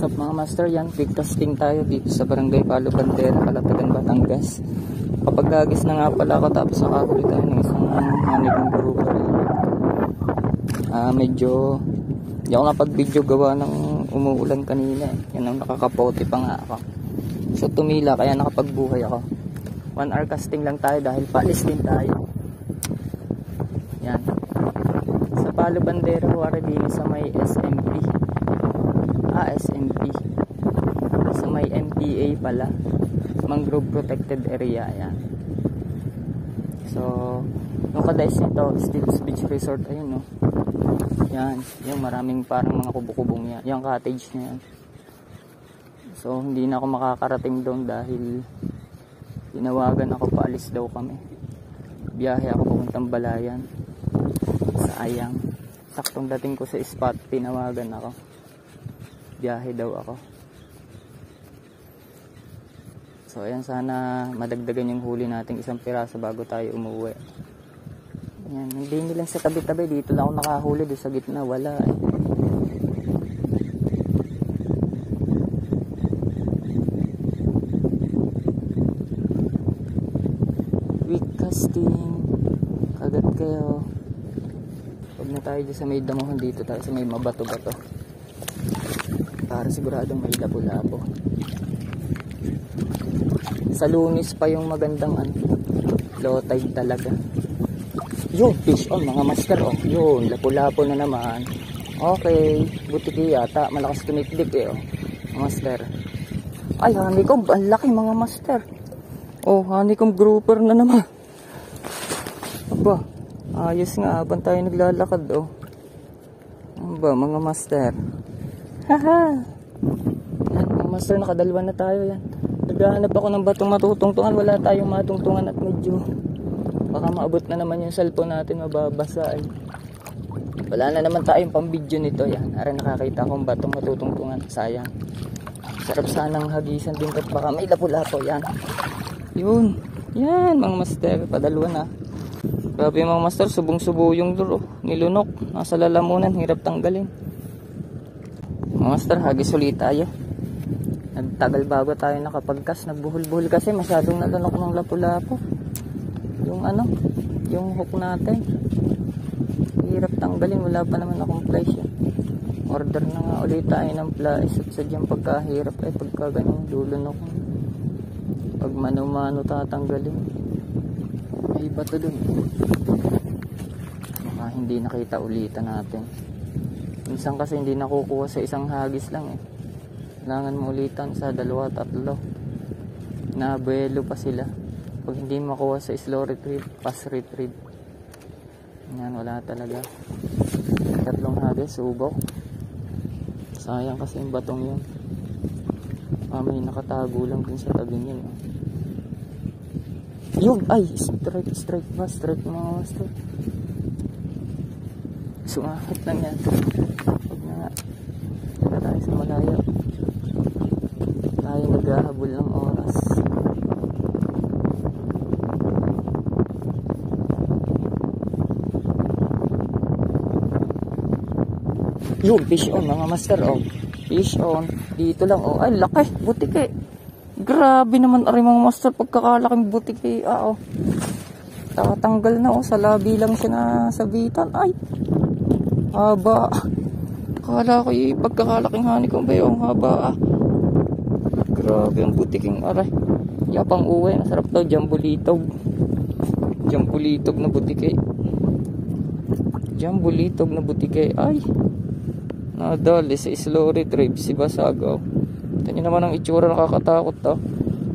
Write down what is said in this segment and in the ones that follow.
What's up mga master, yan pig casting tayo dito sa barangay Palo Bandera, Calatagan, Batangas. Kapag hagis na nga pala ako tapos nakahuli tayo ng isang honeycomb grouper. Medyo hindi ako napag-video gawa ng umuulan kanina yan ang nakakapote pa nga ako. So tumila kaya nakapagbuhay ako. 1 hour casting lang tayo dahil paalis din tayo. Yan sa Palo Bandera, wari din sa may SMP. SMP sa may MPA pala, Mangrove Protected Area. Ayan. So yung kadais nito Steve's Beach Resort. Ayun no, yan yung maraming parang mga kubo-kubong yan, yung cottage na yan. So hindi na ako makakarating doon dahil tinawagan ako, paalis daw kami, biyahe ako papuntang Balayan sa Ayang. Saktong dating ko sa spot tinawagan ako, biyahe daw ako. So ayan, sana madagdagan yung huli nating isang piraso bago tayo umuwi. Ayan, hindi lang sa tabi-tabi, dito lang ako nakahuli, doon sa gitna wala eh. Week casting, kagat kayo. Huwag na tayo dyan sa may damuhan, dito tayo sa may mabato-bato para siguradong may labo-labo. Sa Lunis pa yung magandang low tide talaga. Yun, fish on mga master. Oh, yun, lapo-lapo na naman. Okay, butiki yata, malakas tumikdik eh. Oh, master. Ay, honeycomb, ang laki mga master. Oh, honeycomb grouper na naman. Aba, ayos nga habang tayo naglalakad. Oh, aba mga master. Haha. Yan, mga master, nakadalawa na tayo yan. Naghahanap ako ng batong matutungtungan, wala tayong matungtungan at medyo baka maabot na naman yung cellphone natin, mababasa eh. Wala na naman tayong pang-video nito. Yan, ara nakakita akong batong matutungtungan, sayang. Sarap sanang hagisan din at baka may lapo-lapo. Yan, yun, yan mga master, padalwa na. Grabe mga master, subong-subo yung duro, nilunok, nasa lalamunan, hirap tanggalin. Mga master, hagis ulit tayo. Nagtagal bago tayo nakapagkas, nagbuhol-buhol kasi masyadong nalunok ng lapu-lapo. Yung yung hook natin, hirap tanggalin, wala pa naman akong plies yan. Order na nga ulit tayo ng plies at sadyang pagkahirap ay pagka ganyan lulunok. Pag mano-mano tatanggalin. May bato dun, baka hindi nakita ulitan natin. Minsan kasi hindi nakukuha sa isang hagis lang eh, kailangan mo ulitan sa 2-3 na buwelo pa sila. Pag hindi makuha sa slow retrieve, fast retrieve, yan, wala talaga. 3 hagis, subok. Sayang kasi yung batong yun. May nakatago lang din sa tabing yun. Yun, ay, strike mga master. Sumahit lang yan. Huwag na nga, wala tayo sa malayo. Tayo naghahabol ng oras. Yung fish on mga master. Oh, fish on dito lang. Oh, ay laki, butiki. Grabe naman ari mga master, pagkakalaking butiki. Oh, tatanggal na. Oh, sa labi lang siya na sabitan. Ay, haba. Akala ko yung pagkakalaking honeycomb ba yung haba. Grabe ang butiking aray. Yapang uwi, masarap daw, jambulitog. Jambulitog na butiki. Jambulitog na butiki. Ay, nadali sa slow retrieve si Basagaw. Ito nyo naman ang itsura, nakakatakot to.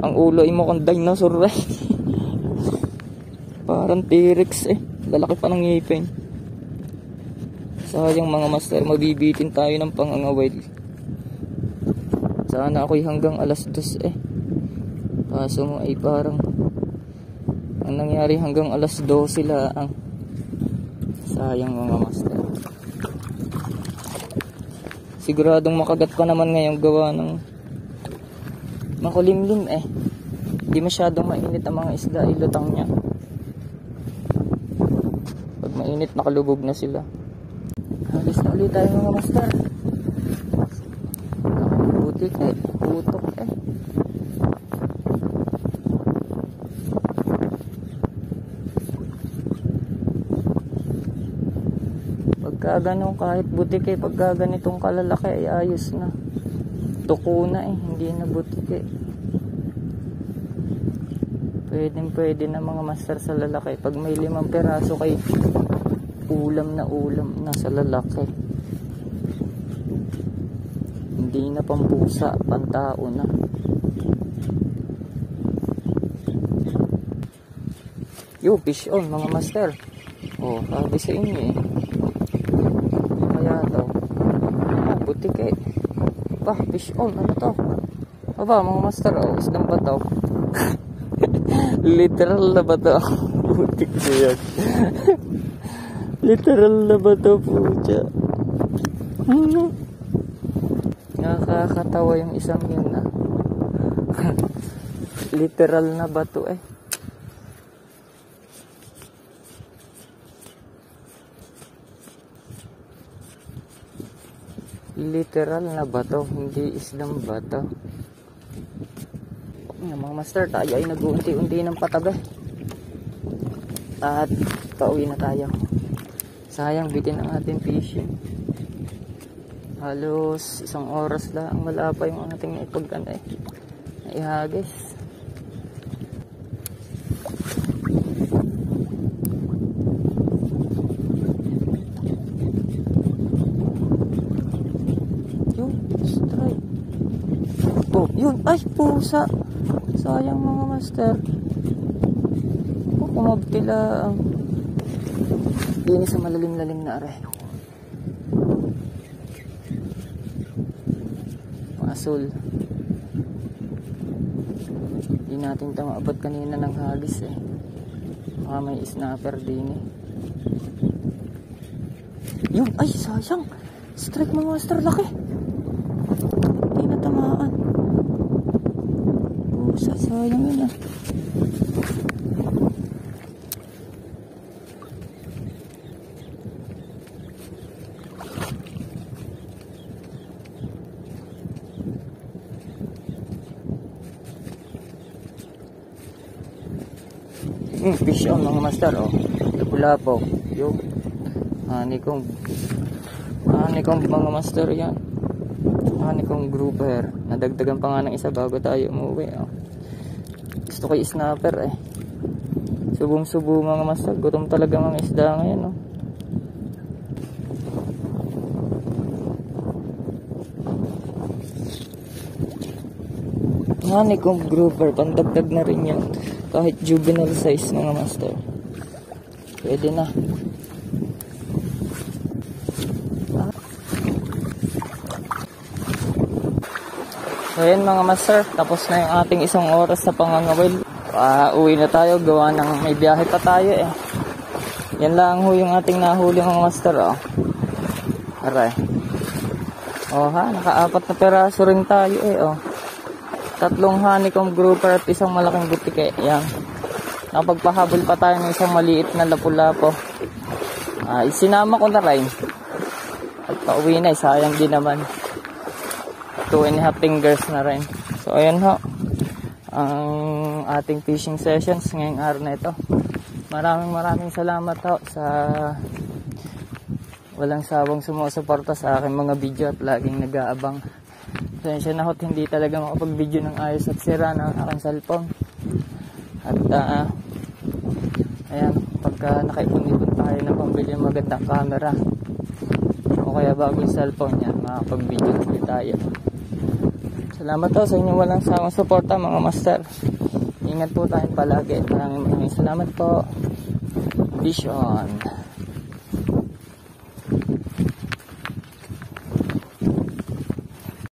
Ang ulo ay mukhang dinosaur eh. Parang T-Rex eh, lalaki pa ng ngipin. Sayang mga master, mabibitin tayo ng pangangawil. Sana ako'y hanggang 2:00 eh, kaso mo ay parang ang nangyari hanggang 12:00 lang. Sayang mga master. Siguradong makagat pa naman ngayong gawa ng makulimlim eh. Hindi masyadong mainit ang mga isda, ilutang niya. Pag mainit nakalubog na sila. Alis na ulit tayo mga master. Butike, putok eh. Pagka ganun, kahit butike, pagka ganitong kalalaki ay ayos na. Tuko na eh, hindi na butike. Pwede na mga master sa lalaki. Pag may 5 peraso kay ulam na sa lalaki. Hindi na pampusa, pantao na. Yo, fish on mga master. Oh, sabi sa inyo eh. Kaya to. Oh, butike. Bah, fish on, ano to? Aba, mga master, oh, isang ba to? Literal na ba to? Butik ko yan. Literal na ba to, pucha? Nakakatawa yung isang yun na. Literal na ba to eh? Literal na bato, hindi islang bato. Yung mga master, tayo ay nag-uunti-unti ng patabi. At pauwi na tayo. Sayang, bitin ang ating fishing. Halos 1 oras lang, wala pa yung ating naipagkan eh. Naihagis. Yun, ay pusa. Sayang mga master. Kumabtila ang linis sa malalim-lalim na are. Asul. Hindi natin ito maabot kanina ng hagis eh. Baka may snapper din eh. Yun, ay sayang. Strike mga master, laki. Hindi na tamaan. Sayang yun ah. Fish on mga master oh. Lapu-lapo. Yung honeycomb mga master yan. Honeycomb grouper. Nadagdagan pa nga ng isa bago tayo umuwi oh. Gusto ko snapper eh. Subong-subo mga master. Gutom talaga mga isda ngayon oh. Honeycomb grouper, pandagdag na rin yan. Kahit juvenile size mga master. Pwede na. So yan mga master, tapos na yung ating 1 oras sa pangangawil. Uwi na tayo, gawa ng may biyahe pa tayo eh. Yan lang ho yung ating nahuli mga master oh. Aray. Oh ha, naka-4 na peraso rin tayo eh oh. 3 honeycomb grouper at 1 malaking butike. Yan. Nakapagpahabol pa tayo ng 1 maliit na lapu-lapo. Isinama ko na rin. At pauwi na, sayang din naman. 2.5 fingers na rin. So ayan ho. Ang ating fishing sessions ngayong araw na ito. Maraming salamat ho sa walang sawang sumusuporta sa aking mga video at laging nag-aabang. Pasensya na ho, hindi talaga makapag-video ng ayos at sira ng aking cellphone. At ayan, pagka nakaipon-ipon tayo na pambili ng magandang camera o kaya bagong cellphone yan, makapag-video ulit tayo. Salamat po sa inyong walang sawang suporta mga master. Ingat po tayo palagi. Maraming salamat po. Fish on.